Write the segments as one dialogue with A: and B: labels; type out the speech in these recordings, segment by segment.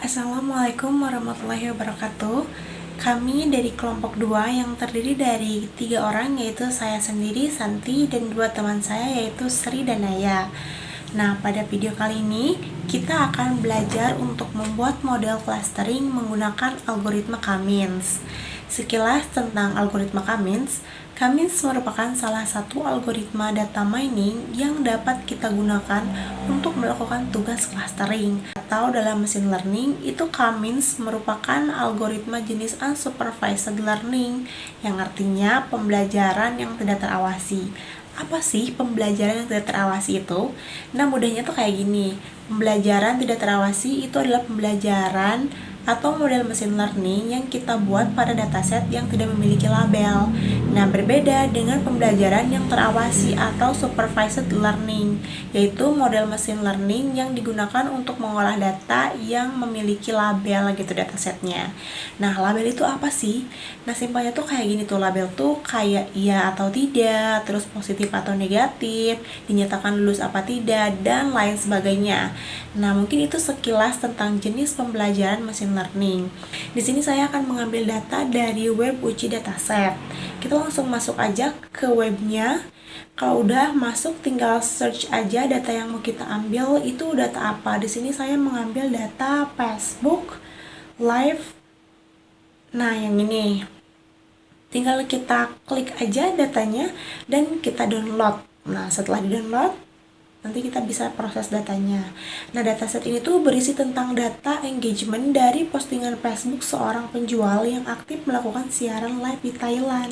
A: Assalamualaikum warahmatullahi wabarakatuh. Kami dari kelompok 2 yang terdiri dari 3 orang, yaitu saya sendiri, Santi, dan 2 teman saya, yaitu Sri dan Naya. Nah, pada video kali ini kita akan belajar untuk membuat model clustering menggunakan algoritma K-means. Sekilas tentang algoritma K-means. K-means merupakan salah satu algoritma data mining yang dapat kita gunakan untuk melakukan tugas clustering. Atau dalam mesin learning, itu K-means merupakan algoritma jenis unsupervised learning, yang artinya pembelajaran yang tidak terawasi. Apa sih pembelajaran yang tidak terawasi itu? Nah, mudahnya tuh kayak gini. Pembelajaran tidak terawasi itu adalah pembelajaran atau model mesin learning yang kita buat pada dataset yang tidak memiliki label. Nah, berbeda dengan pembelajaran yang terawasi atau supervised learning, yaitu model mesin learning yang digunakan untuk mengolah data yang memiliki label gitu datasetnya. Nah, label itu apa sih? Nah, simpelnya tuh kayak gini tuh, label tuh kayak iya atau tidak, terus positif atau negatif, dinyatakan lulus apa tidak, dan lain sebagainya. Nah, mungkin itu sekilas tentang jenis pembelajaran mesin learning. Di sini saya akan mengambil data dari web uji dataset. Kita langsung masuk aja ke webnya. Kalau udah masuk, tinggal search aja data yang mau kita ambil itu data apa. Di sini saya mengambil data Facebook Live. Nah, yang ini. Tinggal kita klik aja datanya dan kita download. Nah, setelah di-download, nanti kita bisa proses datanya. Nah, dataset ini tuh berisi tentang data engagement dari postingan Facebook seorang penjual yang aktif melakukan siaran live di Thailand.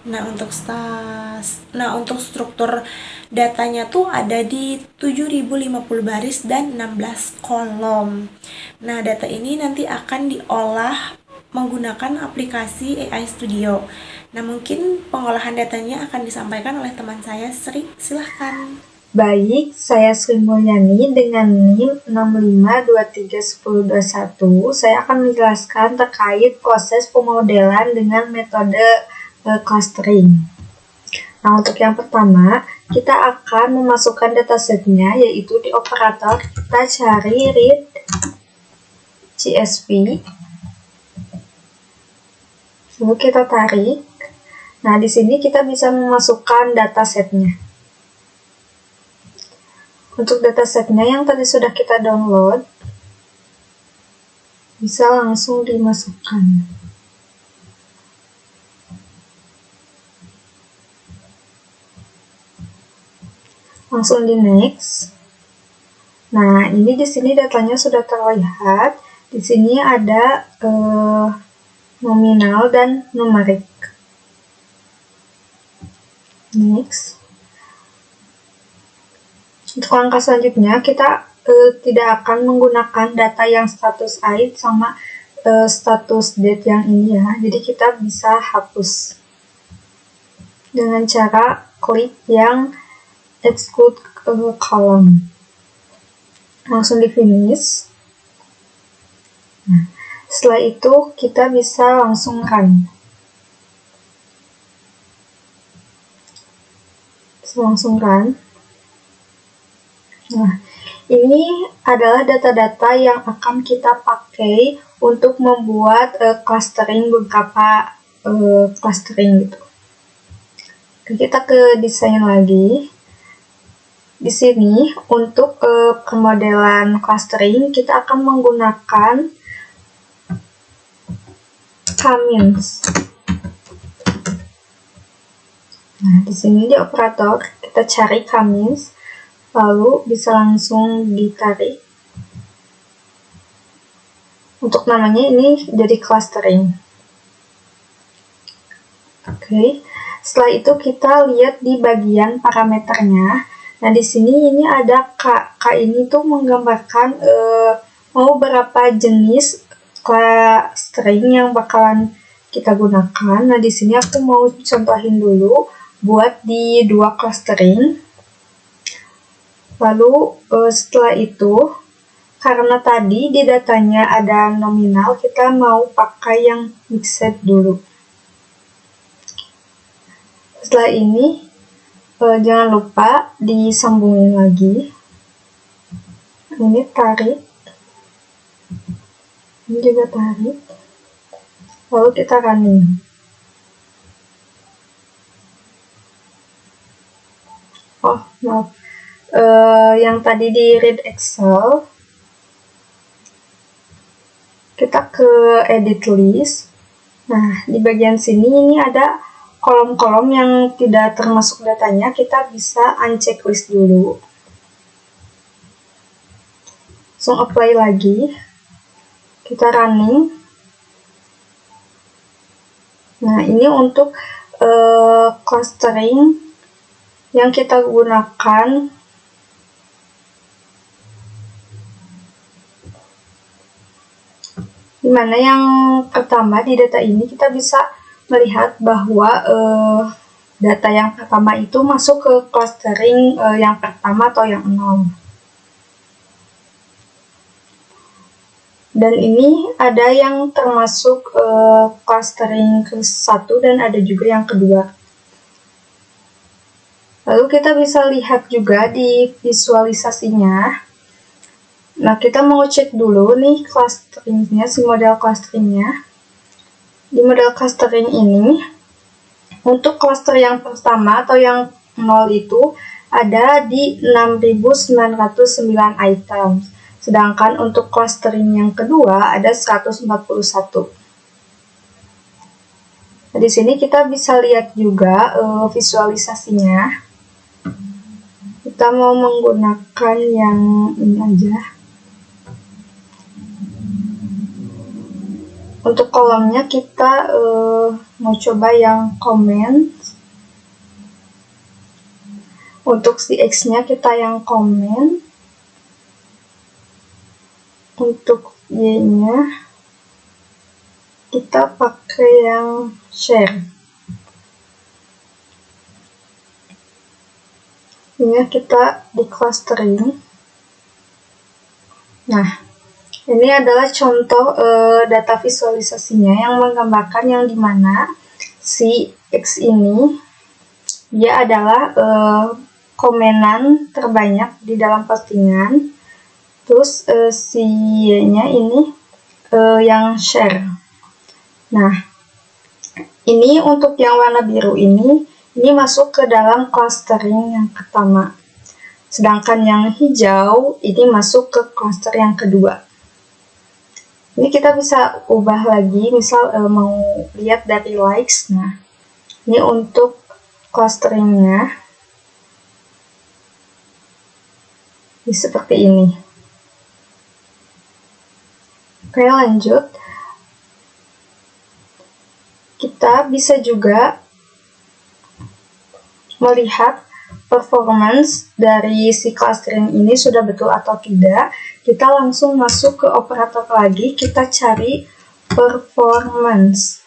A: Nah, untuk struktur datanya tuh ada di 7050 baris dan 16 kolom. Nah, data ini nanti akan diolah menggunakan aplikasi AI Studio. Nah, mungkin pengolahan datanya akan disampaikan oleh teman saya, Sri. Silahkan.
B: Baik, saya Sri Mulyani dengan NIM 65231021. Saya akan menjelaskan terkait proses pemodelan dengan metode clustering. Nah, untuk yang pertama, kita akan memasukkan datasetnya, yaitu di operator kita cari read CSV. Lalu kita tarik. Nah, di sini kita bisa memasukkan datasetnya. Untuk datasetnya yang tadi sudah kita download, bisa langsung dimasukkan. Langsung di next. Nah, ini di sini datanya sudah terlihat. Di sini ada nominal dan numerik. Next. Untuk langkah selanjutnya, kita tidak akan menggunakan data yang status ID sama status date yang ini ya. Jadi kita bisa hapus dengan cara klik yang exclude column. Langsung di finish. Nah, setelah itu kita bisa langsung run. Nah, ini adalah data-data yang akan kita pakai untuk membuat clustering beberapa clustering gitu. Kita ke desain lagi. Di sini untuk pemodelan clustering kita akan menggunakan K-means. Nah, di sini di operator kita cari K-means, lalu bisa langsung ditarik. Untuk namanya ini jadi clustering. Oke. Setelah itu kita lihat di bagian parameternya. Nah, di sini ini ada K. K ini tuh menggambarkan mau berapa jenis clustering yang bakalan kita gunakan. Nah, di sini aku mau contohin dulu buat di 2 clustering. Lalu setelah itu, karena tadi di datanya ada nominal, kita mau pakai yang mixed dulu. Setelah ini, jangan lupa disambungin lagi. Ini tarik. Ini juga tarik. Lalu kita running. Oh, maaf. Yang tadi di read Excel, kita ke edit list. Nah, di bagian sini ini ada kolom-kolom yang tidak termasuk datanya, kita bisa uncheck list dulu. Langsung apply lagi. Kita running. Nah, ini untuk clustering yang kita gunakan dimana yang pertama di data ini kita bisa melihat bahwa data yang pertama itu masuk ke clustering yang pertama atau yang 0. Dan ini ada yang termasuk clustering ke-1 dan ada juga yang kedua. Lalu kita bisa lihat juga di visualisasinya. Nah, kita mau cek dulu nih clusteringnya, si model clusteringnya. Di model clustering ini, untuk cluster yang pertama atau yang 0 itu ada di 6.909 items. Sedangkan untuk clustering yang kedua ada 141. Nah, di sini kita bisa lihat juga visualisasinya. Kita mau menggunakan yang ini aja. Untuk kolomnya kita mau coba yang comment. Untuk si X-nya kita yang comment. Untuk Y-nya kita pakai yang share. Ini kita di clustering. Nah, ini adalah contoh data visualisasinya yang menggambarkan yang dimana si X ini dia adalah komenan terbanyak di dalam postingan. Terus si Y-nya ini yang share. Nah, ini untuk yang warna biru ini masuk ke dalam clustering yang pertama. Sedangkan yang hijau ini masuk ke cluster yang kedua. Ini kita bisa ubah lagi, misal mau lihat dari likes. Nah, ini untuk clusteringnya ini seperti ini. Oke, lanjut. Kita bisa juga melihat performance dari si clustering ini sudah betul atau tidak. Kita langsung masuk ke operator lagi, kita cari performance.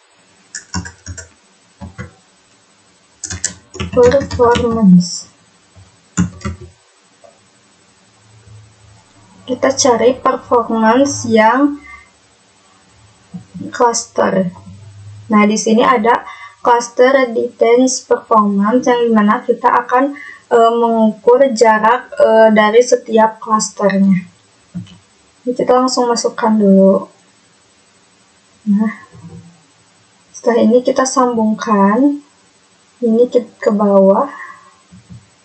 B: Kita cari performance yang cluster. Nah, di sini ada cluster distance performance yang dimana kita akan mengukur jarak dari setiap clusternya. Jadi kita langsung masukkan dulu. Nah, setelah ini kita sambungkan. Ini ke bawah,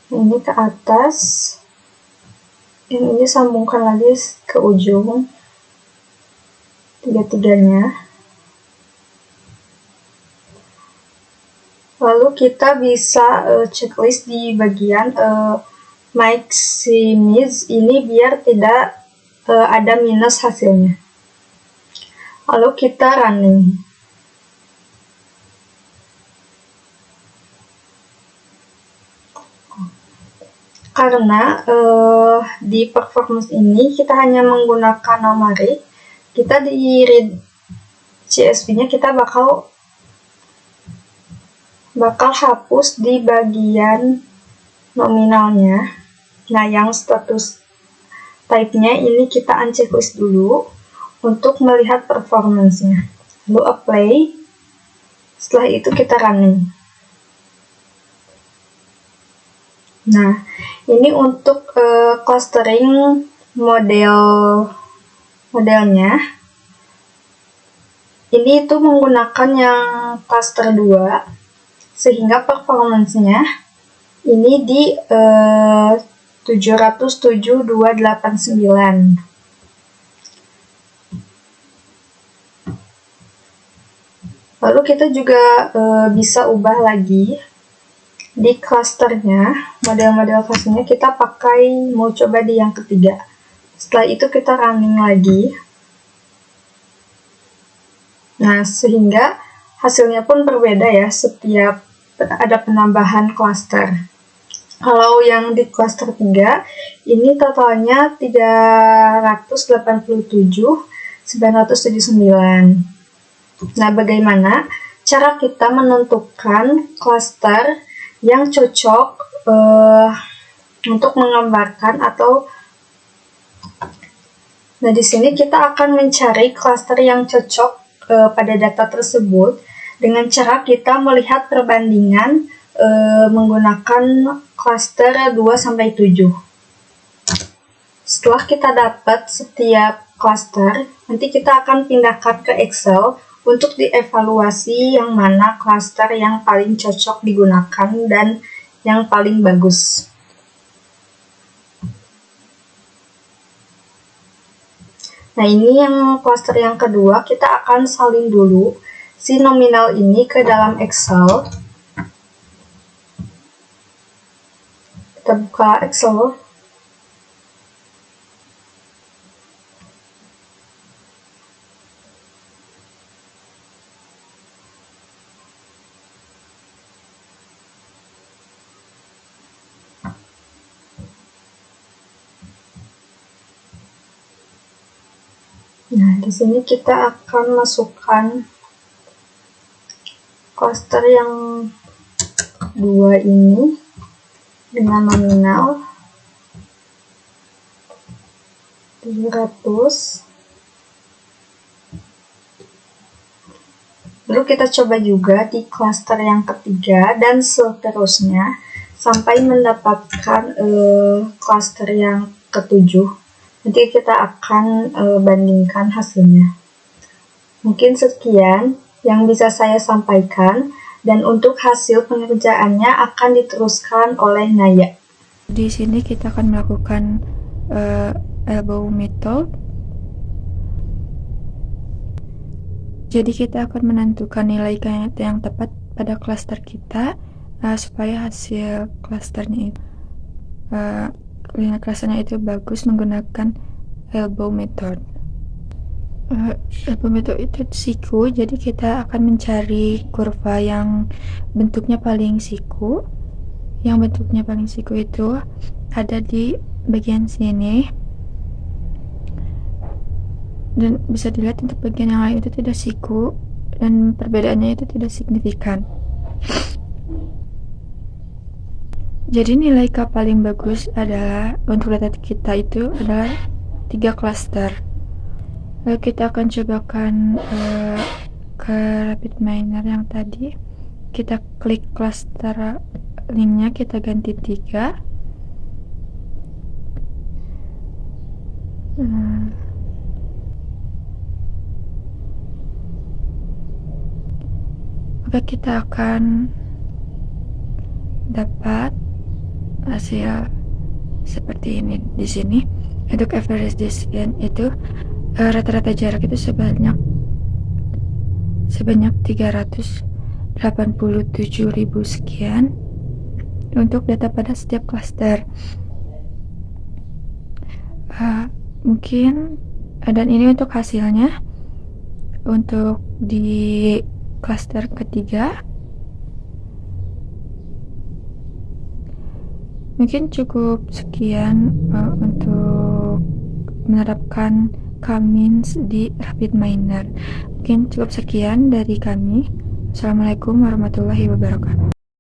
B: ini ke atas, yang ini sambungkan lagi ke ujung, tiga-tiganya. Lalu kita bisa checklist di bagian maximize ini biar tidak ada minus hasilnya. Lalu kita running. Karena di performance ini kita hanya menggunakan numeric, kita di read CSV-nya kita bakal hapus di bagian nominalnya. Nah, yang status type-nya ini kita uncheck list dulu untuk melihat performance-nya. Lalu apply. Setelah itu kita running. Nah, ini untuk clustering modelnya. Ini itu menggunakan yang cluster 2, sehingga performance-nya ini di 707.289. Lalu kita juga bisa ubah lagi di clusternya, model-model clusternya kita pakai, mau coba di yang ketiga. Setelah itu kita running lagi. Nah, sehingga hasilnya pun berbeda ya, setiap ada penambahan cluster. Kalau yang di cluster 3, ini totalnya 387.979. Nah, bagaimana cara kita menentukan cluster yang cocok untuk menggambarkan atau nah di sini kita akan mencari cluster yang cocok pada data tersebut dengan cara kita melihat perbandingan menggunakan cluster 2-7. Setelah kita dapat setiap cluster, nanti kita akan pindahkan ke Excel untuk dievaluasi yang mana cluster yang paling cocok digunakan dan yang paling bagus. Nah, ini yang cluster yang kedua, kita akan salin dulu si nominal ini ke dalam Excel. Kita buka Excel. Nah, di sini kita akan masukkan cluster yang 2 ini dengan nominal 700. Lalu kita coba juga di cluster yang ketiga dan seterusnya sampai mendapatkan cluster yang ketujuh. Nanti kita akan bandingkan hasilnya. Mungkin sekian yang bisa saya sampaikan, dan untuk hasil pengerjaannya akan diteruskan oleh Naya.
C: Di sini kita akan melakukan elbow method. Jadi kita akan menentukan nilai yang tepat pada cluster kita supaya hasil clusternya itu bagus menggunakan elbow method. Elbow method itu siku, jadi kita akan mencari kurva yang bentuknya paling siku. Yang bentuknya paling siku itu ada di bagian sini, dan bisa dilihat untuk bagian yang lain itu tidak siku dan perbedaannya itu tidak signifikan. Jadi nilai K paling bagus adalah untuk data kita itu adalah 3 cluster. Lalu kita akan cobakan ke RapidMiner yang tadi. Kita klik cluster linknya, kita ganti 3. Maka kita akan dapat hasil seperti ini. Di sini untuk average distance itu rata-rata jarak itu sebanyak 387.000 sekian untuk data pada setiap cluster. Mungkin dan ini untuk hasilnya untuk di cluster ketiga. Mungkin cukup sekian untuk menerapkan K-means di RapidMiner. Mungkin cukup sekian dari kami. Assalamualaikum warahmatullahi wabarakatuh.